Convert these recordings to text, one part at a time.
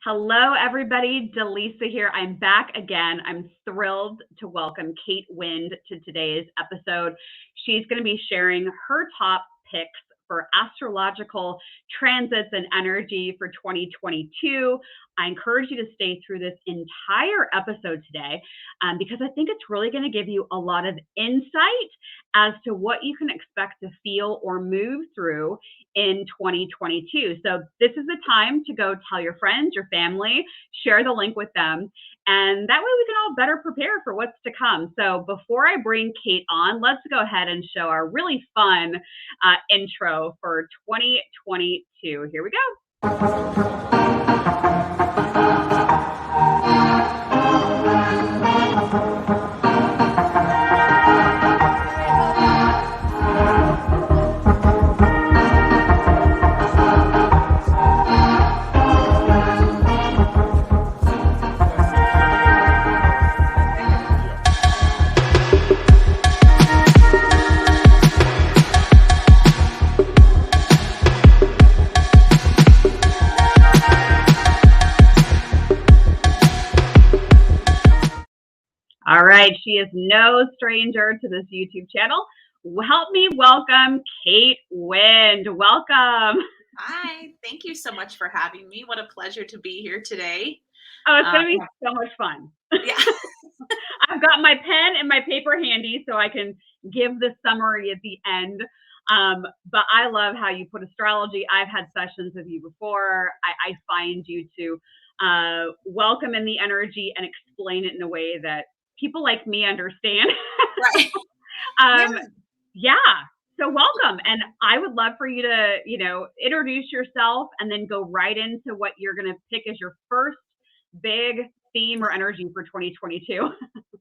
Hello, everybody. Dallisa here. I'm back again. I'm thrilled to welcome Kate Wind to today's episode. She's going to be sharing her top picks for astrological transits and energy for 2022. I encourage you to stay through this entire episode today because I think it's really going to give you a lot of insight as to what you can expect to feel or move through in 2022. So this is the time to go tell your friends, your family, share the link with them. And that way we can all better prepare for what's to come. So before I bring Kate on, let's go ahead and show our really fun intro for 2022. Here we go. All right, she is no stranger to this YouTube channel. Help me welcome Kate Wind. Welcome. Hi, thank you so much for having me. What a pleasure to be here today. Oh, it's going to be so much fun. Yeah. I've got my pen and my paper handy so I can give the summary at the end. But I love how you put astrology. I've had sessions with you before. I find you to welcome in the energy and explain it in a way that people like me understand. Right. Yeah. So welcome. And I would love for you to, introduce yourself and then go right into what you're going to pick as your first big theme or energy for 2022.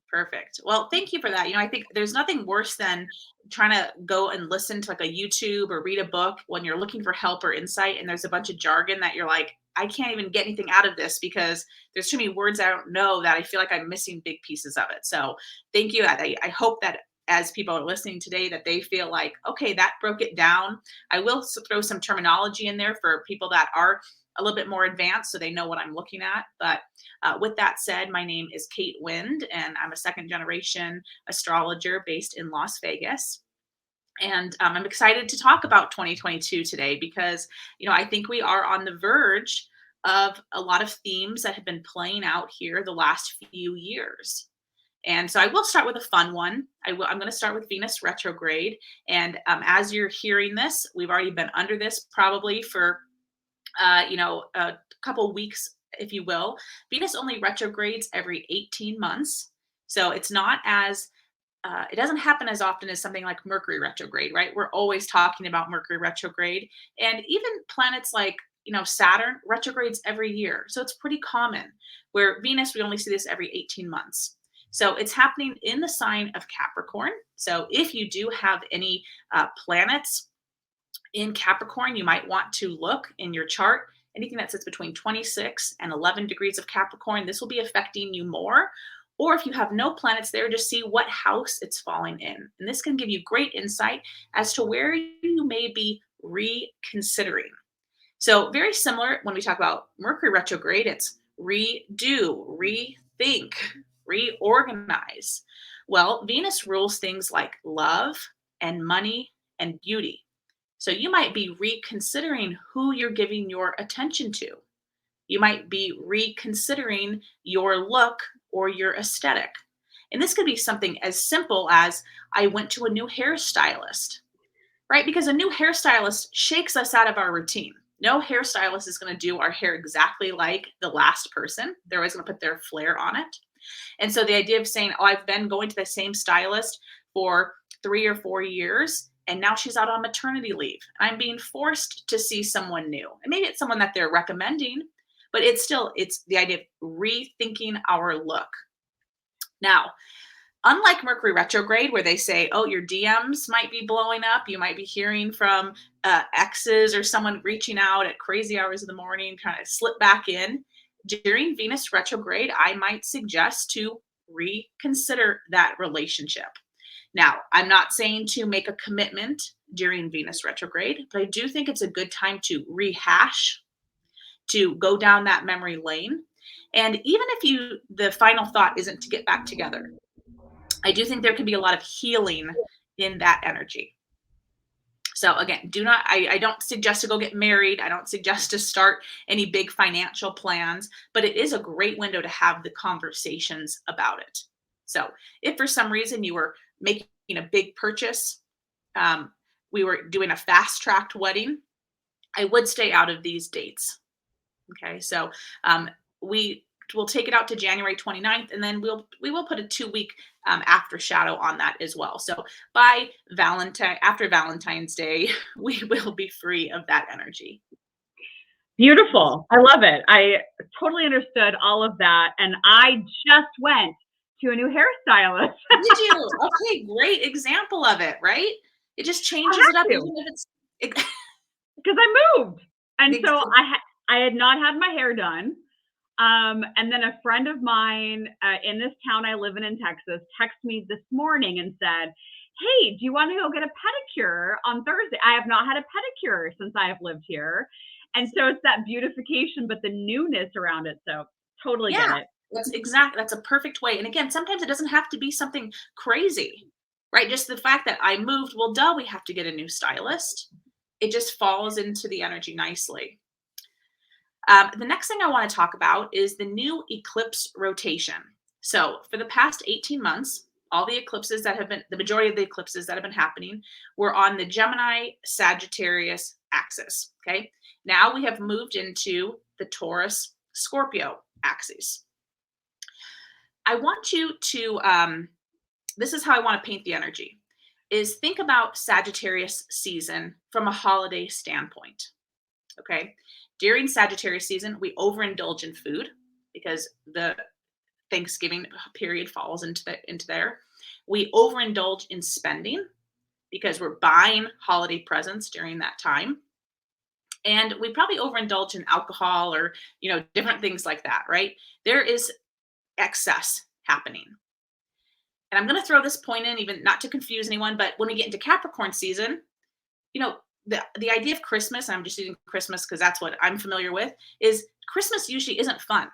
Perfect. Well, thank you for that. I think there's nothing worse than trying to go and listen to like a YouTube or read a book when you're looking for help or insight and there's a bunch of jargon that you're like, I can't even get anything out of this because there's too many words I don't know that I feel like I'm missing big pieces of it. So thank you. I hope that as people are listening today that they feel like, okay, that broke it down. I will throw some terminology in there for people that are a little bit more advanced so they know what I'm looking at. But with that said, my name is Kate Wind, and I'm a second generation astrologer based in Las Vegas. And I'm excited to talk about 2022 today because, I think we are on the verge of a lot of themes that have been playing out here the last few years. And so I will start with a fun one. I'm going to start with Venus retrograde. And as you're hearing this, we've already been under this probably for, a couple weeks, if you will. Venus only retrogrades every 18 months. So it's not as it doesn't happen as often as something like Mercury retrograde, right? We're always talking about Mercury retrograde. And even planets like, Saturn retrogrades every year. So it's pretty common. Where Venus, we only see this every 18 months. So it's happening in the sign of Capricorn. So if you do have any planets in Capricorn, you might want to look in your chart. Anything that sits between 26 and 11 degrees of Capricorn, this will be affecting you more. Or if you have no planets there, just see what house it's falling in. And this can give you great insight as to where you may be reconsidering. So very similar when we talk about Mercury retrograde, it's redo, rethink, reorganize. Well, Venus rules things like love and money and beauty. So you might be reconsidering who you're giving your attention to. You might be reconsidering your look or your aesthetic. And this could be something as simple as I went to a new hairstylist, right? Because a new hairstylist shakes us out of our routine. No hairstylist is going to do our hair exactly like the last person. They're always going to put their flair on it. And so the idea of saying, oh, I've been going to the same stylist for 3 or 4 years, and now she's out on maternity leave. I'm being forced to see someone new. And maybe it's someone that they're recommending, but it's the idea of rethinking our look. Now, unlike Mercury retrograde, where they say, oh, your DMs might be blowing up, you might be hearing from exes or someone reaching out at crazy hours of the morning, trying to slip back in. During Venus retrograde, I might suggest to reconsider that relationship. Now, I'm not saying to make a commitment during Venus retrograde, but I do think it's a good time to rehash, to go down that memory lane. And even if the final thought isn't to get back together, I do think there can be a lot of healing in that energy. So again, I don't suggest to go get married. I don't suggest to start any big financial plans, but it is a great window to have the conversations about it. So if for some reason you were making a big purchase, we were doing a fast tracked wedding, I would stay out of these dates. Okay. So we will take it out to January 29th, and then we will put a 2-week after shadow on that as well. So by after Valentine's Day, we will be free of that energy. Beautiful. I love it. I totally understood all of that. And I just went to a new hairstylist. Did you? Okay, great example of it, right? It just changes it up, even if it's because I moved. And so I had not had my hair done. And then a friend of mine in this town I live in Texas texted me this morning and said, hey, do you want to go get a pedicure on Thursday? I have not had a pedicure since I have lived here. And so it's that beautification, but the newness around it. So totally get it. That's a perfect way. And again, sometimes it doesn't have to be something crazy, right? Just the fact that I moved, well, duh, we have to get a new stylist. It just falls into the energy nicely. The next thing I want to talk about is the new eclipse rotation. So for the past 18 months, all the eclipses the majority of the eclipses that have been happening were on the Gemini Sagittarius axis. Okay. Now we have moved into the Taurus Scorpio axis. I want you to, this is how I want to paint the energy, is think about Sagittarius season from a holiday standpoint. Okay. During Sagittarius season, we overindulge in food because the Thanksgiving period falls into there. We overindulge in spending because we're buying holiday presents during that time. And we probably overindulge in alcohol or, different things like that, right? There is excess happening. And I'm going to throw this point in, even not to confuse anyone, but when we get into Capricorn season, the idea of Christmas, I'm just using Christmas because that's what I'm familiar with, is Christmas usually isn't fun.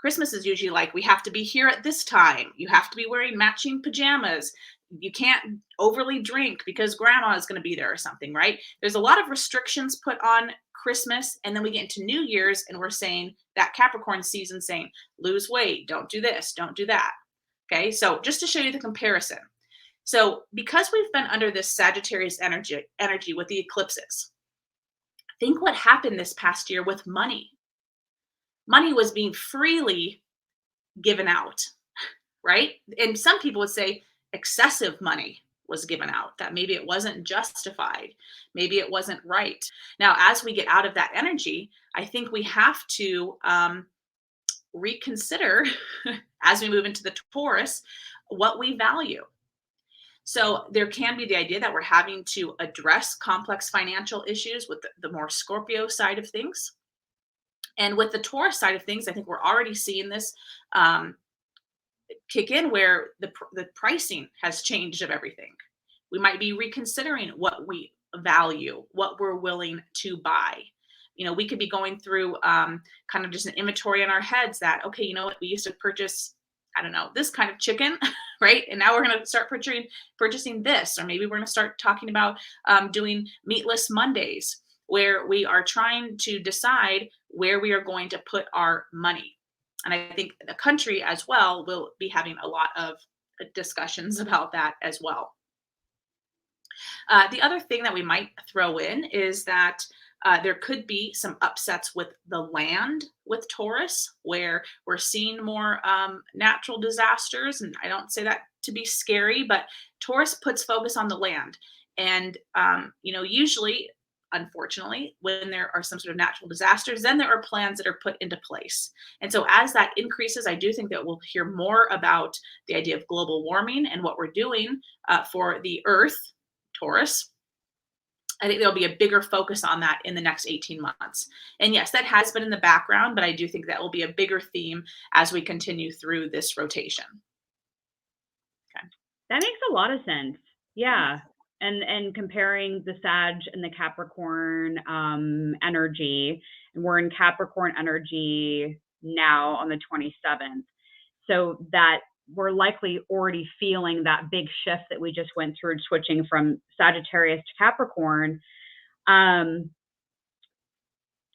Christmas is usually like, we have to be here at this time. You have to be wearing matching pajamas. You can't overly drink because grandma is going to be there or something, right? There's a lot of restrictions put on Christmas. And then we get into New Year's and we're saying that Capricorn season saying, lose weight, don't do this, don't do that. Okay. So just to show you the comparison. So because we've been under this Sagittarius energy with the eclipses, think what happened this past year with money. Money was being freely given out, right? And some people would say excessive money was given out, that maybe it wasn't justified, maybe it wasn't right. Now, as we get out of that energy, I think we have to reconsider as we move into the Taurus what we value. So there can be the idea that we're having to address complex financial issues with the more Scorpio side of things. And with the Taurus side of things, I think we're already seeing this kick in where the pricing has changed of everything. We might be reconsidering what we value, what we're willing to buy. We could be going through kind of just an inventory in our heads that, okay, you know what, we used to purchase, I don't know, this kind of chicken, right? And now we're going to start purchasing this, or maybe we're going to start talking about doing meatless Mondays, where we are trying to decide where we are going to put our money. And I think the country as well will be having a lot of discussions about that as well. The other thing that we might throw in is that there could be some upsets with the land with Taurus, where we're seeing more natural disasters. And I don't say that to be scary, but Taurus puts focus on the land. And, usually, unfortunately, when there are some sort of natural disasters, then there are plans that are put into place. And so as that increases, I do think that we'll hear more about the idea of global warming and what we're doing for the Earth, Taurus. I think there'll be a bigger focus on that in the next 18 months. And yes, that has been in the background, but I do think that will be a bigger theme as we continue through this rotation. Okay. That makes a lot of sense. Yeah. And comparing the Sag and the Capricorn energy and we're in Capricorn energy now on the 27th. So that we're likely already feeling that big shift that we just went through, switching from Sagittarius to Capricorn. So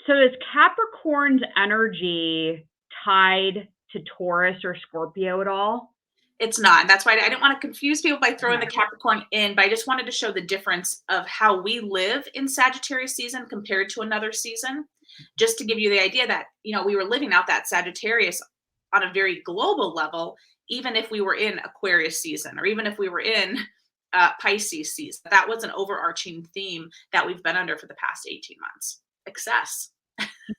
is Capricorn's energy tied to Taurus or Scorpio at all? It's not. That's why I didn't want to confuse people by throwing the Capricorn in, but I just wanted to show the difference of how we live in Sagittarius season compared to another season, just to give you the idea that, we were living out that Sagittarius on a very global level, even if we were in Aquarius season, or even if we were in Pisces season. That was an overarching theme that we've been under for the past 18 months. Excess.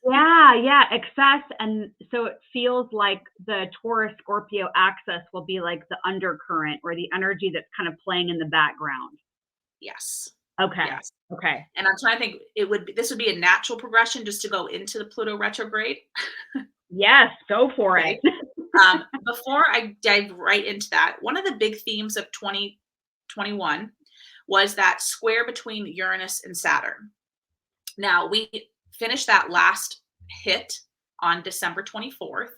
Yeah, excess. And so it feels like the Taurus Scorpio axis will be like the undercurrent or the energy that's kind of playing in the background. Yes. Okay. Yes. Okay. And I'm trying to think, this would be a natural progression just to go into the Pluto retrograde. Yes, go for it. Before I dive right into that, one of the big themes of 2021 was that square between Uranus and Saturn. Now, we finished that last hit on December 24th,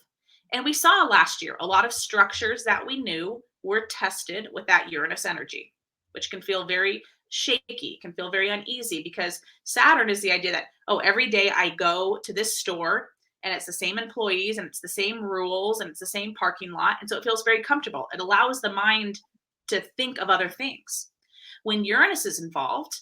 and we saw last year a lot of structures that we knew were tested with that Uranus energy, which can feel very shaky, can feel very uneasy, because Saturn is the idea that, every day I go to this store and it's the same employees and it's the same rules and it's the same parking lot. And so it feels very comfortable. It allows the mind to think of other things. When Uranus is involved,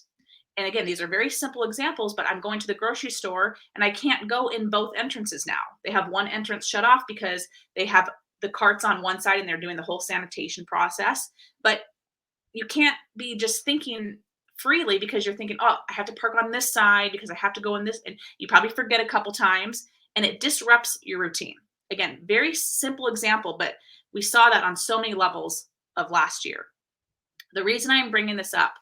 and again, these are very simple examples, but I'm going to the grocery store and I can't go in both entrances now. They have one entrance shut off because they have the carts on one side and they're doing the whole sanitation process. But you can't be just thinking freely because you're thinking, I have to park on this side because I have to go in this. And you probably forget a couple times and it disrupts your routine. Again, very simple example, but we saw that on so many levels of last year. The reason I'm bringing this up,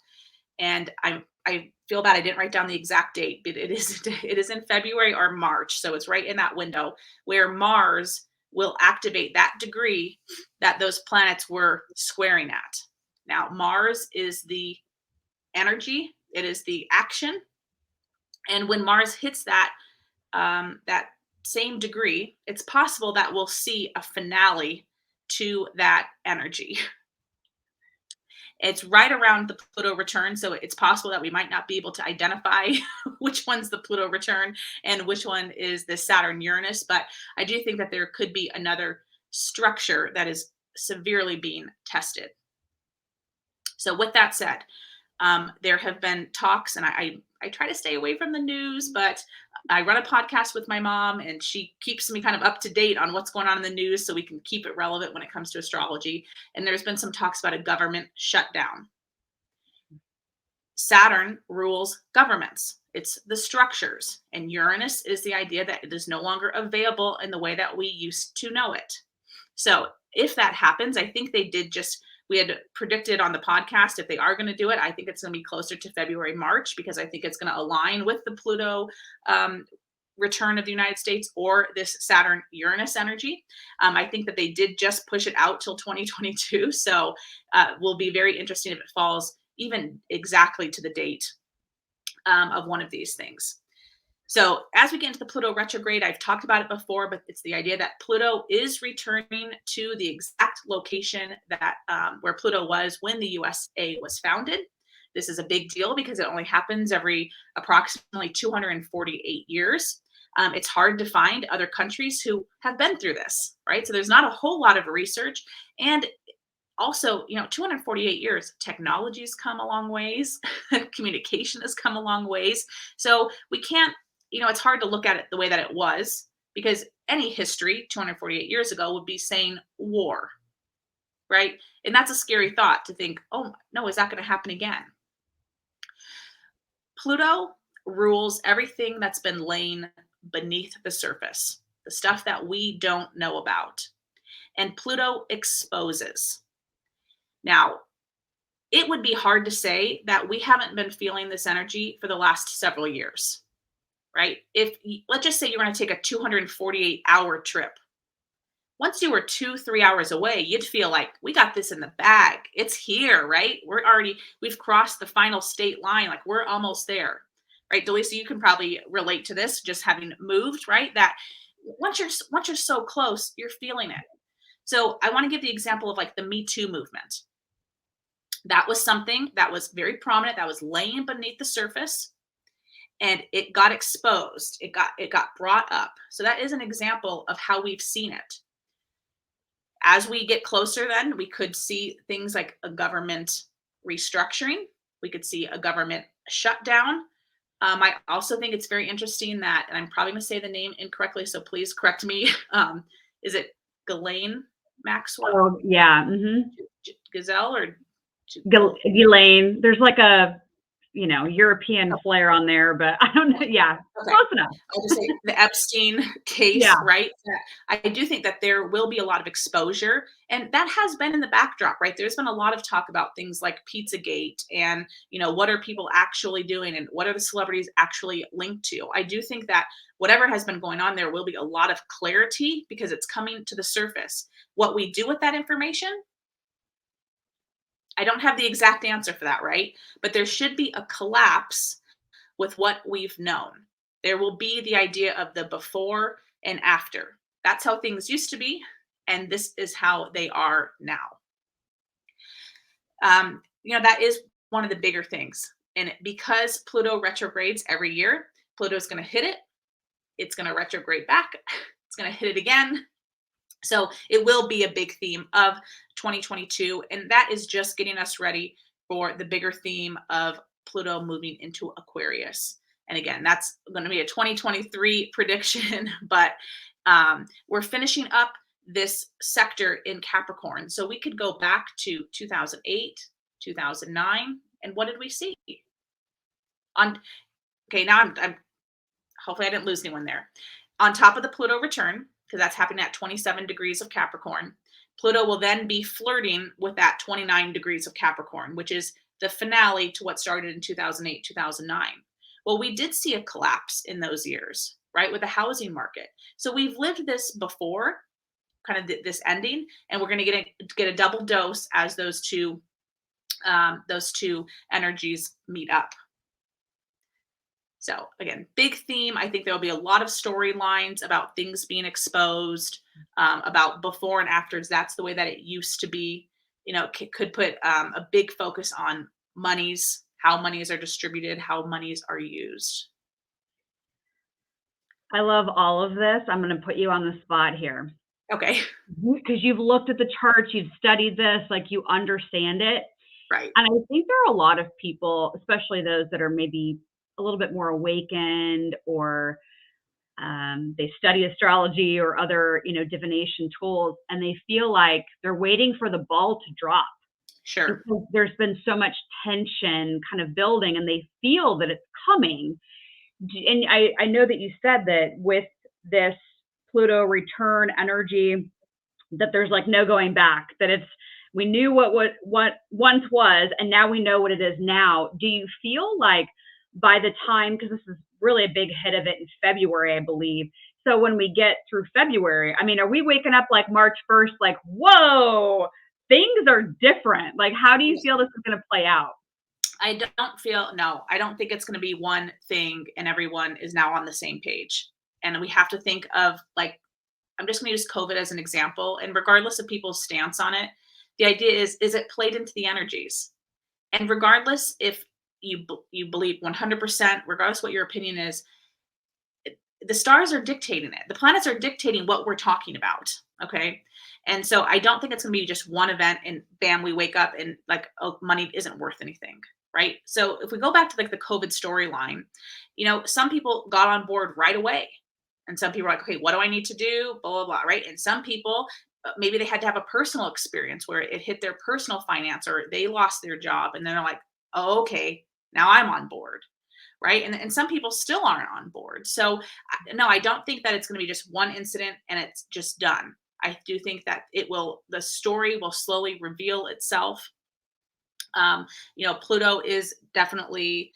and I feel bad I didn't write down the exact date, but it is in February or March. So it's right in that window where Mars will activate that degree that those planets were squaring at. Now, Mars is the energy, it is the action. And when Mars hits that same degree, it's possible that we'll see a finale to that energy. It's right around the Pluto return, so it's possible that we might not be able to identify which one's the Pluto return and which one is the Saturn-Uranus, but I do think that there could be another structure that is severely being tested. So with that said, there have been talks, and I try to stay away from the news, but I run a podcast with my mom and she keeps me kind of up to date on what's going on in the news so we can keep it relevant when it comes to astrology. And there's been some talks about a government shutdown. Saturn rules governments. It's the structures. And Uranus is the idea that it is no longer available in the way that we used to know it. So if that happens, I think we had predicted on the podcast, if they are going to do it, I think it's going to be closer to February, March, because I think it's going to align with the Pluto return of the United States or this Saturn-Uranus energy. I think that they did just push it out till 2022. So will be very interesting if it falls even exactly to the date of one of these things. So as we get into the Pluto retrograde, I've talked about it before, but it's the idea that Pluto is returning to the exact location that where Pluto was when the USA was founded. This is a big deal because it only happens every approximately 248 years. It's hard to find other countries who have been through this, right? So there's not a whole lot of research. And also, 248 years, technology's come a long ways, communication has come a long ways. So we can't, it's hard to look at it the way that it was, because any history 248 years ago would be saying war, right? And that's a scary thought to think, oh no, is that going to happen again? Pluto rules everything that's been laying beneath the surface, the stuff that we don't know about. And Pluto exposes. Now, it would be hard to say that we haven't been feeling this energy for the last several years, right? Let's just say you're going to take a 248-hour trip. Once you were 2-3 hours away, you'd feel like we got this in the bag. It's here, right? We've crossed the final state line. Like we're almost there. right? Delisa, you can probably relate to this, just having moved, right? That once you're so close, you're feeling it. So I want to give the example of like the Me Too movement. That was something that was very prominent, that was laying beneath the surface, and it got exposed. It got brought up. So that is an example of how we've seen it. As we get closer, then we could see things like a government restructuring. We could see a government shutdown. I also think it's very interesting that, and I'm probably going to say the name incorrectly, so please correct me. Is it Ghislaine Maxwell? Oh, yeah. Mm-hmm. Gazelle or Ghislaine. There's like a, European flair on there, but I don't know. Yeah, Okay. close enough. I'll just say the Epstein case, Yeah. right? I do think that there will be a lot of exposure, and that has been in the backdrop, right? There's been a lot of talk about things like Pizzagate and, what are people actually doing and what are the celebrities actually linked to? I do think that whatever has been going on, there will be a lot of clarity because it's coming to the surface. What we do with that information, I don't have the exact answer for that, right? But there should be a collapse with what we've known. There will be the idea of the before and after. That's how things used to be, and this is how they are now. That is one of the bigger things. And because Pluto retrogrades every year, Pluto is going to hit it. It's going to retrograde back. It's going to hit it again. So it will be a big theme of 2022. And that is just getting us ready for the bigger theme of Pluto moving into Aquarius. And again, that's going to be a 2023 prediction, but we're finishing up this sector in Capricorn. So we could go back to 2008, 2009, and what did we see? Now I'm hopefully I didn't lose anyone there. On top of the Pluto return, because that's happening at 27 degrees of Capricorn, Pluto will then be flirting with that 29 degrees of Capricorn, which is the finale to what started in 2008, 2009. Well, we did see a collapse in those years, right, with the housing market. So we've lived this before, kind of this ending, and we're going to get a double dose as those two energies meet up. So again, big theme. I think there'll be a lot of storylines about things being exposed, about before and afters. That's the way that it used to be. Could put a big focus on monies, how monies are distributed, how monies are used. I love all of this. I'm going to put you on the spot here. Okay. Because you've looked at the charts, you've studied this, like you understand it. Right. And I think there are a lot of people, especially those that are maybe a little bit more awakened, or they study astrology or other, divination tools, and they feel like they're waiting for the ball to drop. Sure. Because there's been so much tension kind of building, and they feel that it's coming. And I know that you said that with this Pluto return energy, that there's like no going back, that we knew what once was, and now we know what it is now. Do you feel like by the time, because this is really a big hit of it in February, I believe. So when we get through February, I mean, are we waking up like March 1st, like, whoa, things are different? Like, how do you feel this is going to play out? I don't think it's going to be one thing and everyone is now on the same page. And we have to think of, like, I'm just going to use COVID as an example. And regardless of people's stance on it, the idea is it played into the energies? And regardless if you believe 100%, regardless what your opinion is, the stars are dictating it. The planets are dictating what we're talking about. Okay. And so I don't think it's going to be just one event and bam, we wake up and like, oh, money isn't worth anything. Right. So if we go back to like the COVID storyline, some people got on board right away. And some people are like, okay, what do I need to do? Blah, blah, blah. Right. And some people, maybe they had to have a personal experience where it hit their personal finance or they lost their job. And then they're like, oh, okay, now I'm on board. Right. And some people still aren't on board. So no, I don't think that it's going to be just one incident and it's just done. I do think that the story will slowly reveal itself. Pluto is definitely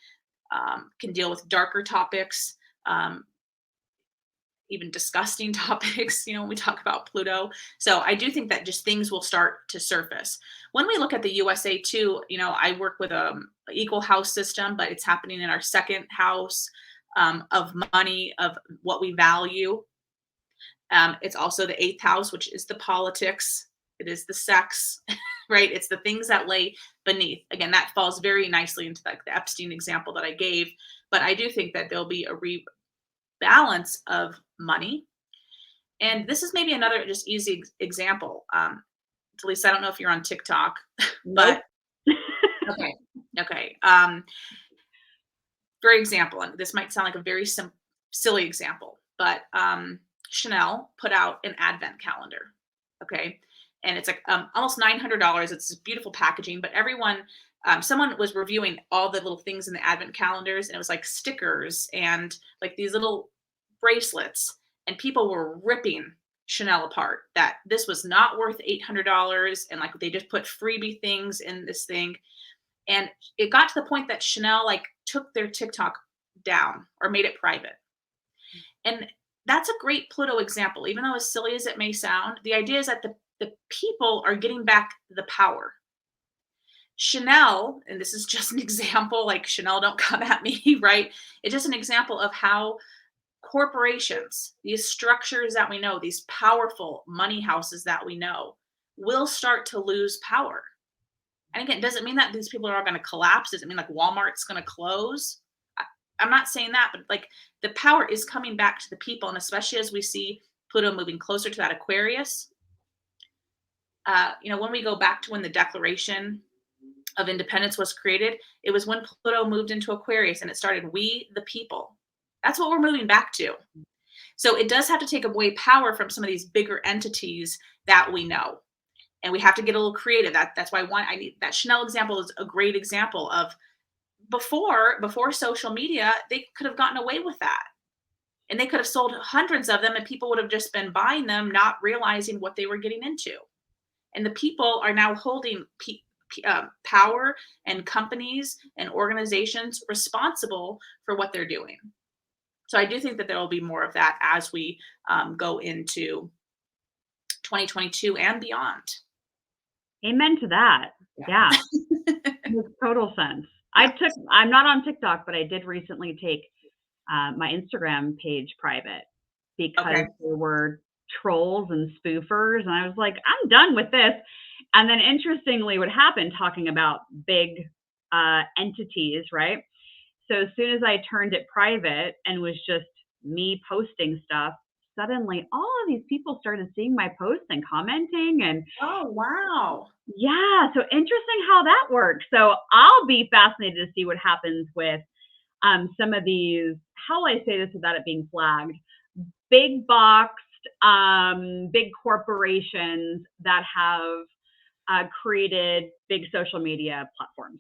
can deal with darker topics. even disgusting topics, when we talk about Pluto. So I do think that just things will start to surface. When we look at the USA too, I work with a equal house system, but it's happening in our second house of money, of what we value. It's also the eighth house, which is the politics. It is the sex, right? It's the things that lay beneath. Again, that falls very nicely into the Epstein example that I gave. But I do think that there'll be a rebalance of money. And this is maybe another just easy example. Dallisa, I don't know if you're on TikTok, Nope. but okay. For example, and this might sound like a very silly example, but Chanel put out an advent calendar. Okay. And it's like almost $900. It's beautiful packaging, but someone was reviewing all the little things in the advent calendars, and it was like stickers and like these little bracelets, and people were ripping Chanel apart, that this was not worth $800, and like they just put freebie things in this thing. And it got to the point that Chanel like took their TikTok down or made it private. And that's a great Pluto example. Even though as silly as it may sound, the idea is that the people are getting back the power. Chanel, and this is just an example, like Chanel, don't come at me, right? It's just an example of how corporations, these structures that we know, these powerful money houses that we know, will start to lose power. And again, it doesn't mean that these people are all going to collapse. Doesn't mean like Walmart's going to close. I'm not saying that, but like the power is coming back to the people. And especially as we see Pluto moving closer to that Aquarius, when we go back to when the Declaration of Independence was created, it was when Pluto moved into Aquarius, and it started we the people. That's what we're moving back to. So it does have to take away power from some of these bigger entities that we know. And we have to get a little creative. That's why I need that Chanel example is a great example of before social media, they could have gotten away with that. And they could have sold hundreds of them, and people would have just been buying them, not realizing what they were getting into. And the people are now holding power and companies and organizations responsible for what they're doing. So I do think that there will be more of that as we go into 2022 and beyond. Amen to that. Yeah. Makes total sense. Yeah. I'm not on TikTok, but I did recently take my Instagram page private because there were trolls and spoofers. And I was like, I'm done with this. And then interestingly, what happened, talking about big entities, right? So as soon as I turned it private and was just me posting stuff, suddenly all of these people started seeing my posts and commenting. And oh, wow. Yeah. So interesting how that works. So I'll be fascinated to see what happens with some of these, how will I say this without it being flagged, big boxed, big corporations that have created big social media platforms.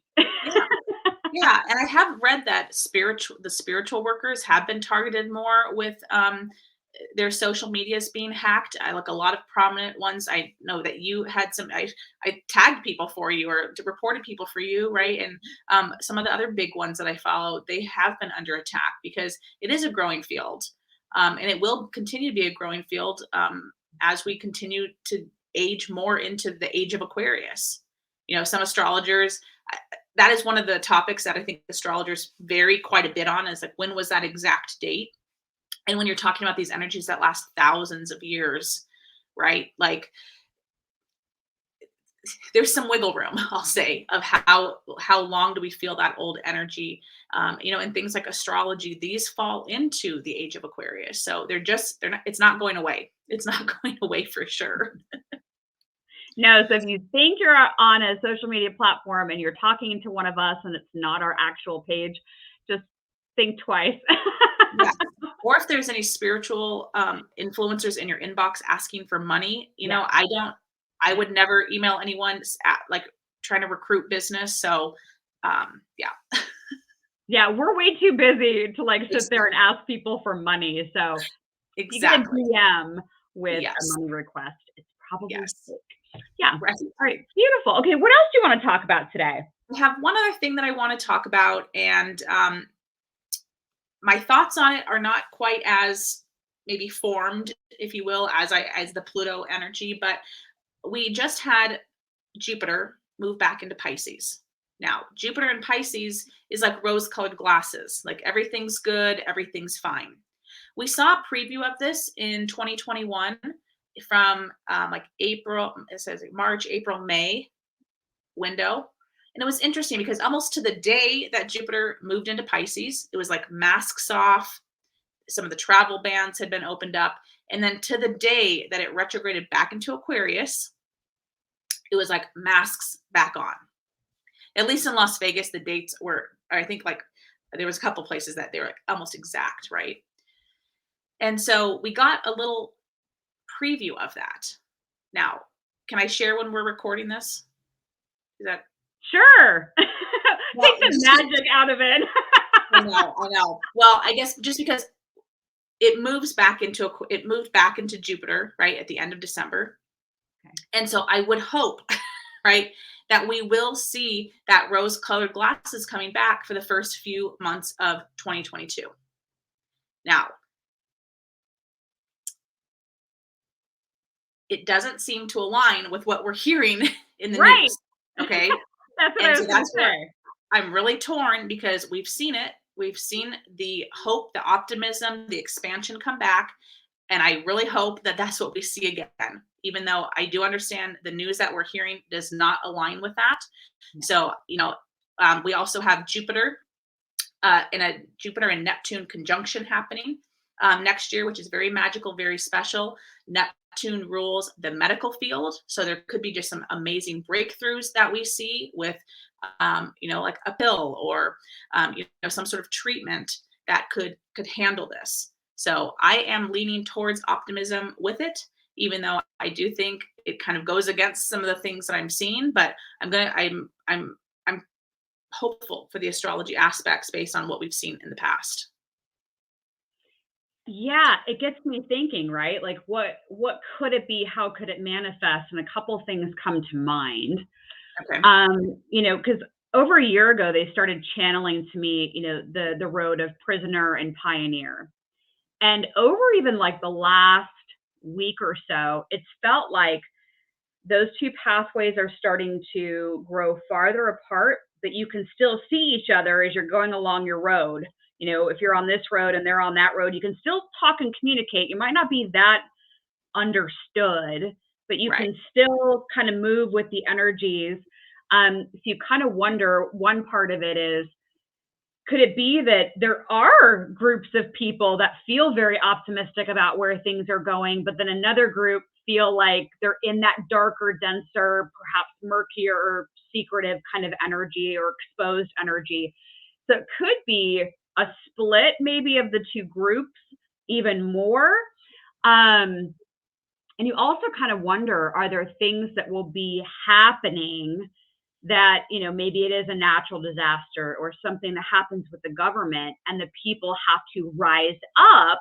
Yeah. And I have read that the spiritual workers have been targeted more with their social medias being hacked. I like a lot of prominent ones. I know that you had some, I tagged people for you or reported people for you, right? And some of the other big ones that I follow, they have been under attack because it is a growing field. And it will continue to be a growing field as we continue to age more into the age of Aquarius. Some astrologers, that is one of the topics that I think astrologers vary quite a bit on, is like, when was that exact date? And when you're talking about these energies that last thousands of years, right? Like there's some wiggle room, I'll say, of how long do we feel that old energy, and things like astrology, these fall into the age of Aquarius. So they're not, it's not going away. It's not going away for sure. No, so if you think you're on a social media platform and you're talking to one of us and it's not our actual page, just think twice. Yeah. Or if there's any spiritual influencers in your inbox asking for money, I would never email anyone like trying to recruit business. So yeah. Yeah, we're way too busy to like sit there and ask people for money. So exactly. You get a DM with a money request, it's probably fake. Yeah. Right. All right. Beautiful. Okay. What else do you want to talk about today? I have one other thing that I want to talk about, and my thoughts on it are not quite as maybe formed, if you will, as the Pluto energy. But we just had Jupiter move back into Pisces. Now, Jupiter in Pisces is like rose colored glasses, like everything's good, everything's fine. We saw a preview of this in 2021 from like April, it says March, April, May window. And it was interesting because almost to the day that Jupiter moved into Pisces, it was like masks off, some of the travel bans had been opened up. And then to the day that it retrograded back into Aquarius, it was like masks back on. At least in Las Vegas, the dates were, I think, like there was a couple places that they were like almost exact, right? And so we got a little preview of that. Now, can I share when we're recording this? Is that Sure. well, Take the magic out of it. I know. Well, I guess just because it moved back into Jupiter, right, at the end of December. Okay. And so I would hope, right, that we will see that rose-colored glasses coming back for the first few months of 2022. Now, it doesn't seem to align with what we're hearing in the Right. news. Okay. That's what And I so was going to that's where say. I'm really torn because we've seen it. We've seen the hope, the optimism, the expansion come back. And I really hope that that's what we see again, even though I do understand the news that we're hearing does not align with that. Yeah. So, we also have Jupiter in a Jupiter and Neptune conjunction happening next year, which is very magical, very special. Neptune rules the medical field. So there could be just some amazing breakthroughs that we see with, like a pill or, some sort of treatment that could handle this. So I am leaning towards optimism with it, even though I do think it kind of goes against some of the things that I'm seeing. But I'm hopeful for the astrology aspects based on what we've seen in the past. Yeah, it gets me thinking, right? Like what could it be? How could it manifest? And a couple things come to mind. Okay. Because over a year ago they started channeling to me, the road of prisoner and pioneer. And over even like the last week or so, it's felt like those two pathways are starting to grow farther apart, but you can still see each other as you're going along your road. If you're on this road and they're on that road, you can still talk and communicate. You might not be that understood, but you Right. can still kind of move with the energies. So you kind of wonder, one part of it is, could it be that there are groups of people that feel very optimistic about where things are going, but then another group feel like they're in that darker, denser, perhaps murkier or secretive kind of energy or exposed energy? So it could be a split maybe of the two groups even more. And you also kind of wonder, are there things that will be happening that, maybe it is a natural disaster or something that happens with the government and the people have to rise up,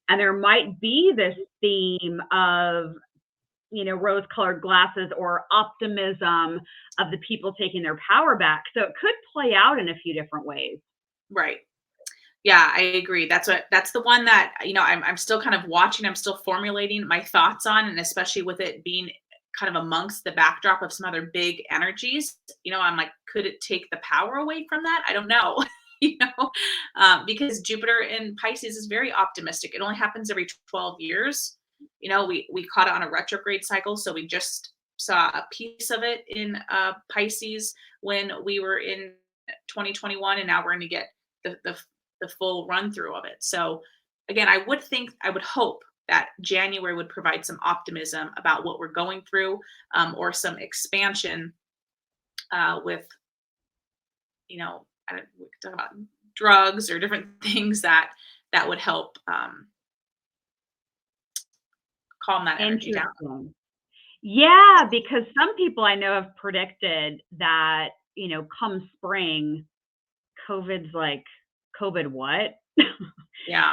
and there might be this theme of, rose colored glasses or optimism of the people taking their power back. So it could play out in a few different ways. Right. Yeah, I agree. That's the one that, I'm still kind of watching, I'm still formulating my thoughts on, and especially with it being kind of amongst the backdrop of some other big energies, I'm like, could it take the power away from that? I don't know. Because Jupiter in Pisces is very optimistic. It only happens every 12 years. We caught it on a retrograde cycle. So we just saw a piece of it in Pisces when we were in 2021, and now we're going to get the full run through of it. So again, I would hope that January would provide some optimism about what we're going through, or some expansion with, we could talk about drugs or different things that would help calm that energy down. Interesting. Yeah, because some people I know have predicted that, come spring, COVID's like, COVID what? Yeah.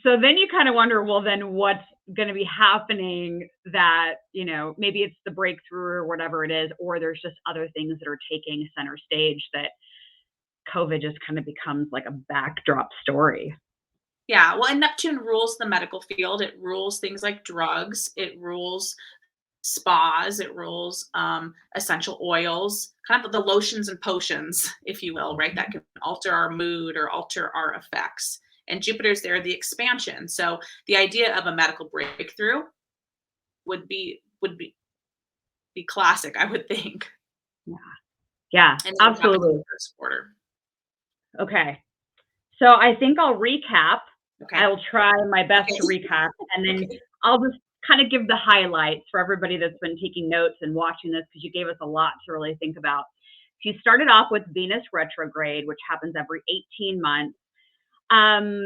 So then you kind of wonder, well, then what's going to be happening that, maybe it's the breakthrough or whatever it is, or there's just other things that are taking center stage that COVID just kind of becomes like a backdrop story. Yeah, well, and Neptune rules the medical field. It rules things like drugs. It rules spas. It rules essential oils, kind of the lotions and potions, if you will, right? That can alter our mood or alter our effects. And Jupiter's there, the expansion. So the idea of a medical breakthrough would be classic, I would think, Yeah. Yeah, and it would happen in absolutely. the first quarter. Okay. So I think I'll recap. I Okay. will try my best Okay. to recap, and then Okay. I'll just kind of give the highlights for everybody that's been taking notes and watching this because you gave us a lot to really think about. She started off with Venus retrograde, which happens every 18 months. Um,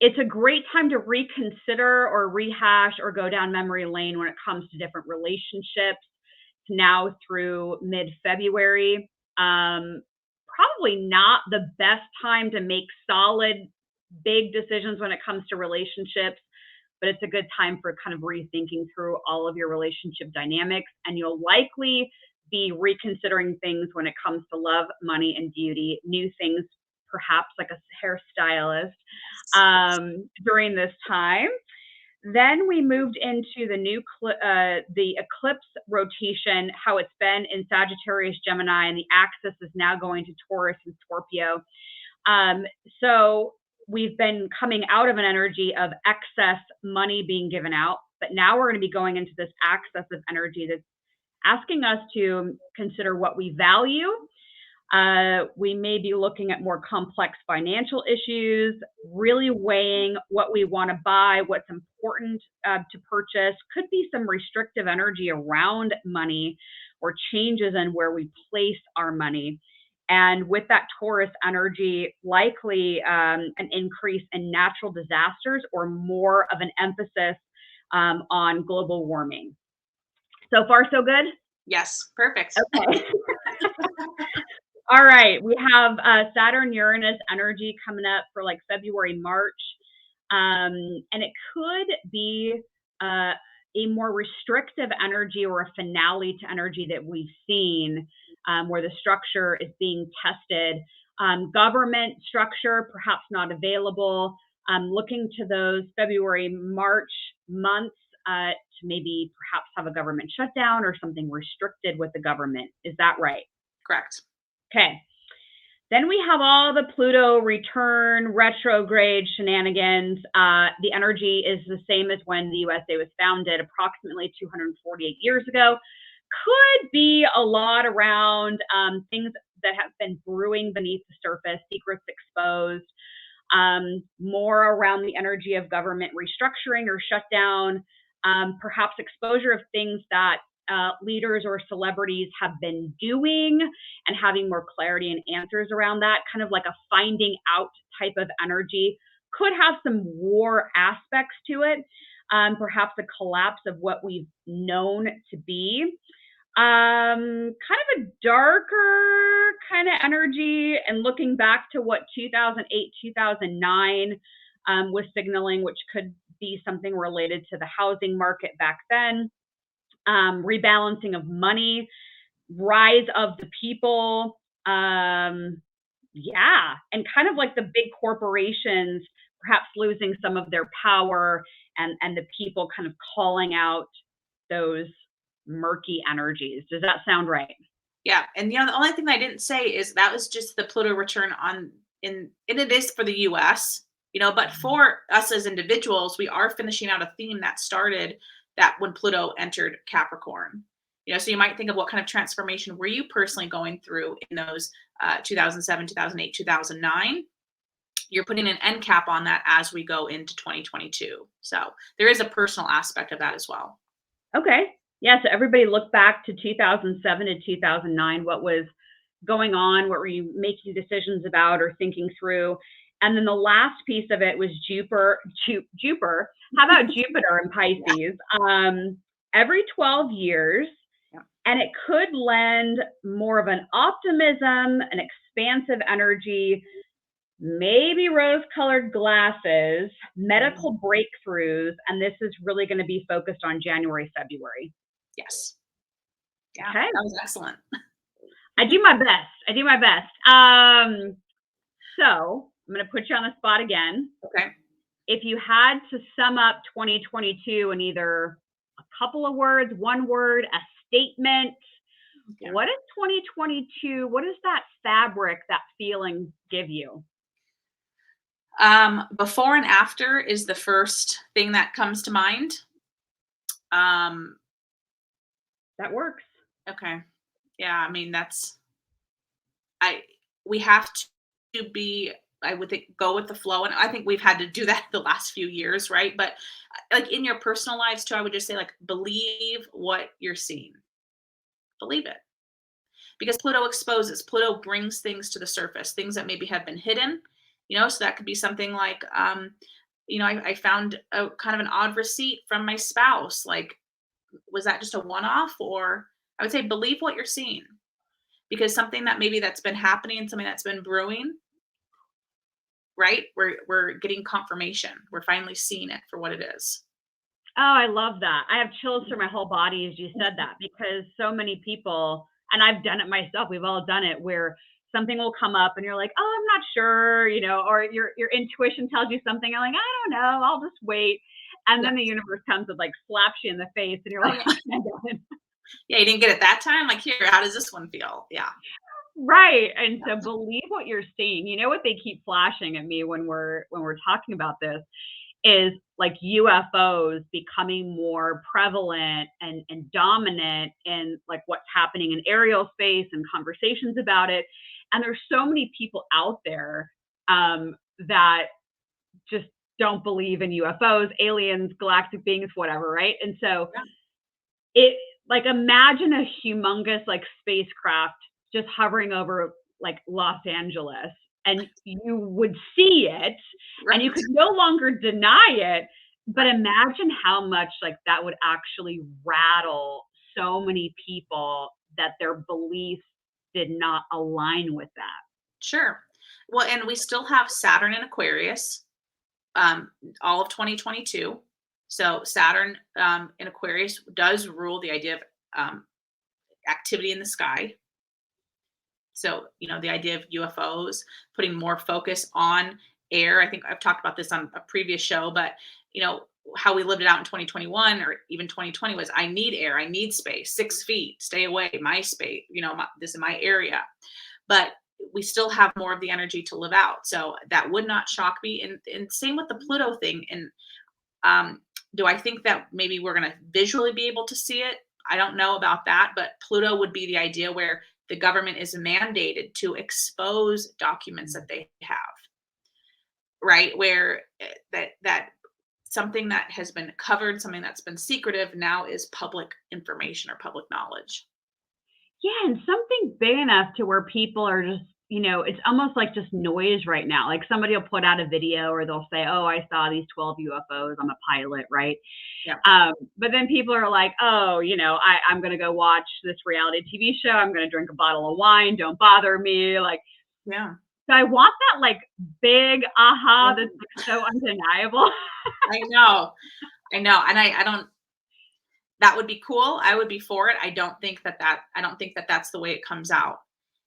it's a great time to reconsider or rehash or go down memory lane when it comes to different relationships now through mid-February. Probably not the best time to make solid, big decisions when it comes to relationships, but it's a good time for kind of rethinking through all of your relationship dynamics. And you'll likely be reconsidering things when it comes to love, money, and beauty, new things, perhaps like a hairstylist Yes. during this time. Then we moved into the eclipse rotation, how it's been in Sagittarius, Gemini, and the axis is now going to Taurus and Scorpio. Um, so we've been coming out of an energy of excess money being given out, but now we're going to be going into this axis of energy that's asking us to consider what we value. We may be looking at more complex financial issues, really weighing what we want to buy, what's important to purchase. Could be some restrictive energy around money or changes in where we place our money. And with that Taurus energy, likely an increase in natural disasters or more of an emphasis on global warming. So far, so good? Yes. Perfect. Okay. All right, we have Saturn Uranus energy coming up for like February, March, and it could be a more restrictive energy or a finale to energy that we've seen, where the structure is being tested. Government structure perhaps not available. Looking to those February, March months to maybe perhaps have a government shutdown or something restricted with the government. Is that right? Correct. Okay. Then we have all the Pluto return, retrograde shenanigans. The energy is the same as when the USA was founded approximately 248 years ago. Could be a lot around things that have been brewing beneath the surface, secrets exposed, more around the energy of government restructuring or shutdown, perhaps exposure of things that leaders or celebrities have been doing and having more clarity and answers around that, kind of like a finding out type of energy. Could have some war aspects to it, perhaps a collapse of what we've known to be. Kind of a darker kind of energy, and looking back to what 2008, 2009 was signaling, which could be something related to the housing market back then. Rebalancing of money, rise of the people, yeah, and kind of like the big corporations perhaps losing some of their power, and the people kind of calling out those murky energies. Does that sound right? Yeah, and the only thing I didn't say is that was just the Pluto return on and it is for the US, but for us as individuals, we are finishing out a theme that started that when Pluto entered Capricorn. So you might think of what kind of transformation were you personally going through in those 2007, 2008, 2009. You're putting an end cap on that as we go into 2022. So there is a personal aspect of that as well. Okay. Yeah, so everybody look back to 2007 to 2009. What was going on? What were you making decisions about or thinking through? And then the last piece of it was Jupiter. How about Jupiter in Pisces? Every 12 years, Yeah. and it could lend more of an optimism, an expansive energy, maybe rose-colored glasses, medical breakthroughs, and this is really going to be focused on January, February. Yes. Yeah, Okay. that was excellent. I do my best. I do my best. So I'm going to put you on the spot again. Okay. if you had to sum up 2022 in either a couple of words, one word, a statement, Yeah. what is 2022? What does that fabric, that feeling give you? Before and after is the first thing that comes to mind. Um, That works. okay. Yeah, I mean I we have to be, I would think, go with the flow, and I think we've had to do that the last few years, right? But like in your personal lives too, I would just say like believe what you're seeing. Believe it. Because Pluto exposes, Pluto brings things to the surface, things that maybe have been hidden, so that could be something like, I found a kind of an odd receipt from my spouse. Like, was that just a one-off? Or I would say believe what you're seeing, because something that maybe that's been happening, something that's been brewing, right? We're getting confirmation. We're finally seeing it for what it is. Oh, I love that. I have chills through my whole body as you said that, because so many people, and I've done it myself, we've all done it, where something will come up and you're like, oh, I'm not sure, or your intuition tells you something. I'm like, I don't know, I'll just wait. And Yeah. then the universe comes and like slaps you in the face and you're Oh like, yeah. oh my God. Yeah, you didn't get it that time. Like, here, how does this one feel? Yeah. Right. And so believe what you're seeing. You know what they keep flashing at me when we're talking about this is like UFOs becoming more prevalent and dominant in like what's happening in aerial space and conversations about it. And there's so many people out there that just don't believe in UFOs, aliens, galactic beings, whatever, right? And so Yeah. it, like, imagine a humongous like spacecraft just hovering over like Los Angeles, and you would see it and you Right. could no longer deny it. But Right. imagine how much like that would actually rattle so many people that their beliefs did not align with that. Sure. Well, and we still have Saturn in Aquarius, all of 2022. So Saturn in Aquarius does rule the idea of activity in the sky. So, the idea of UFOs, putting more focus on air. I think I've talked about this on a previous show, but how we lived it out in 2021 or even 2020 was, I need air, I need space, 6 feet, stay away, my space, this is my area. But we still have more of the energy to live out. So that would not shock me. And same with the Pluto thing. And do I think that maybe we're going to visually be able to see it? I don't know about that, but Pluto would be the idea where the government is mandated to expose documents that they have, right? Where that something that has been covered, something that's been secretive, now is public information or public knowledge. Yeah, and something big enough to where people are just, it's almost like just noise right now. Like somebody will put out a video or they'll say, oh, I saw these 12 UFOs. I'm a pilot, right? Yeah. But then people are like, oh, I'm going to go watch this reality TV show. I'm going to drink a bottle of wine. Don't bother me. Like, Yeah. so I want that like big aha that's like so undeniable. I know. And I don't, that would be cool. I would be for it. I don't think that that's the way it comes out.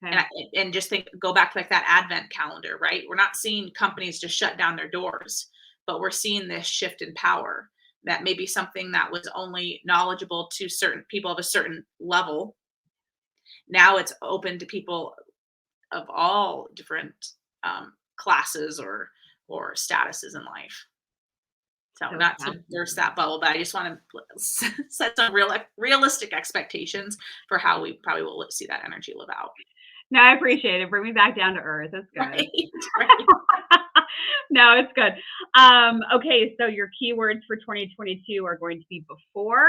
Okay. And just go back to like that advent calendar, right? We're not seeing companies just shut down their doors, but we're seeing this shift in power that may be something that was only knowledgeable to certain people of a certain level. Now it's open to people of all different classes or statuses in life. So So not to burst that bubble, but I just want to set some realistic expectations for how we probably will see that energy live out. No, I appreciate it. Bring me back down to earth. That's good. Right, right. No, it's good. Okay, so your keywords for 2022 are going to be before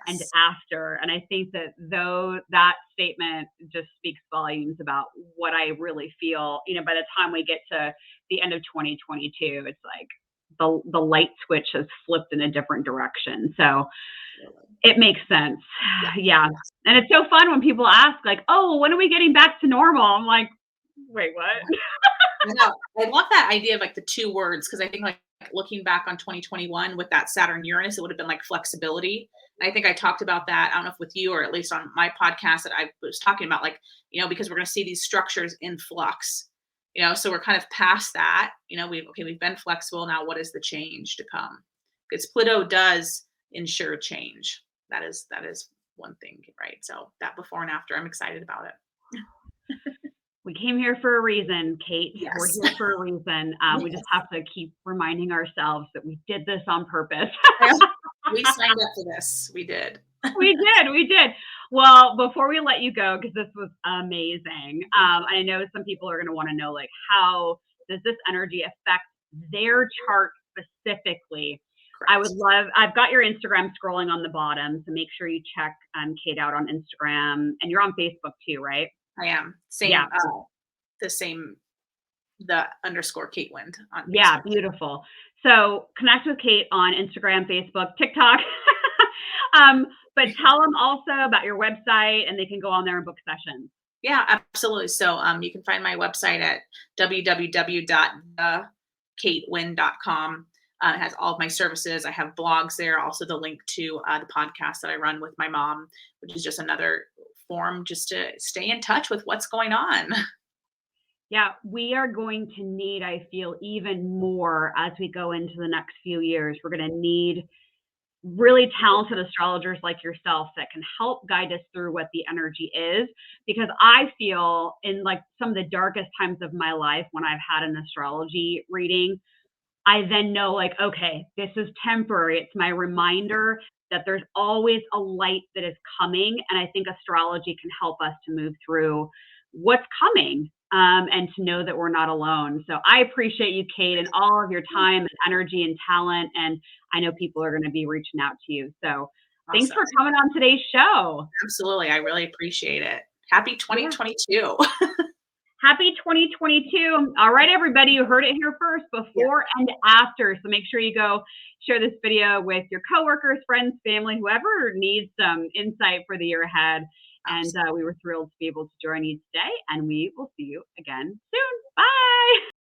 and Yes. after. And I think that though that statement just speaks volumes about what I really feel, by the time we get to the end of 2022, it's like the light switch has flipped in a different direction. So it makes sense. Yeah. And it's so fun when people ask like, oh, when are we getting back to normal? I'm like, wait, what? I love that idea of like the 2 words, because I think like looking back on 2021 with that Saturn Uranus, it would have been like flexibility. And I think I talked about that, I don't know if with you or at least on my podcast, that I was talking about like, because we're going to see these structures in flux. So we're kind of past that. We've been flexible. Now, what is the change to come? Because Pluto does ensure change. That is one thing, right? So that before and after, I'm excited about it. We came here for a reason, Kate. We're Yes. here for a reason. We just Yes. have to keep reminding ourselves that we did this on purpose. We signed up for this. We did. We did. Well, before we let you go, because this was amazing, I know some people are going to want to know, like, how does this energy affect their chart specifically? Correct. I've got your Instagram scrolling on the bottom, so make sure you check Kate out on Instagram, and you're on Facebook too, right? I am. Yeah. The underscore Kate Wind on Yeah, Facebook. beautiful. So connect with Kate on Instagram, Facebook, TikTok. But tell them also about your website, and they can go on there and book sessions. Yeah, absolutely. So you can find my website at www.thekatewind.com. It has all of my services. I have blogs there, also the link to the podcast that I run with my mom, which is just another form just to stay in touch with what's going on. Yeah, we are going to need, I feel, even more as we go into the next few years. We're going to need really talented astrologers like yourself that can help guide us through what the energy is. Because I feel in like some of the darkest times of my life when I've had an astrology reading, I then know, like, okay, this is temporary. It's my reminder that there's always a light that is coming. And I think astrology can help us to move through what's coming, and to know that we're not alone. So I appreciate you, Kate, and all of your time and energy and talent. And I know people are going to be reaching out to you. So thanks Awesome. for coming on today's show. Absolutely. I really appreciate it. Happy 2022. Happy 2022. All right, everybody, you heard it here first, before and after. So make sure you go share this video with your coworkers, friends, family, whoever needs some insight for the year ahead. And we were thrilled to be able to join you today, and we will see you again soon. Bye.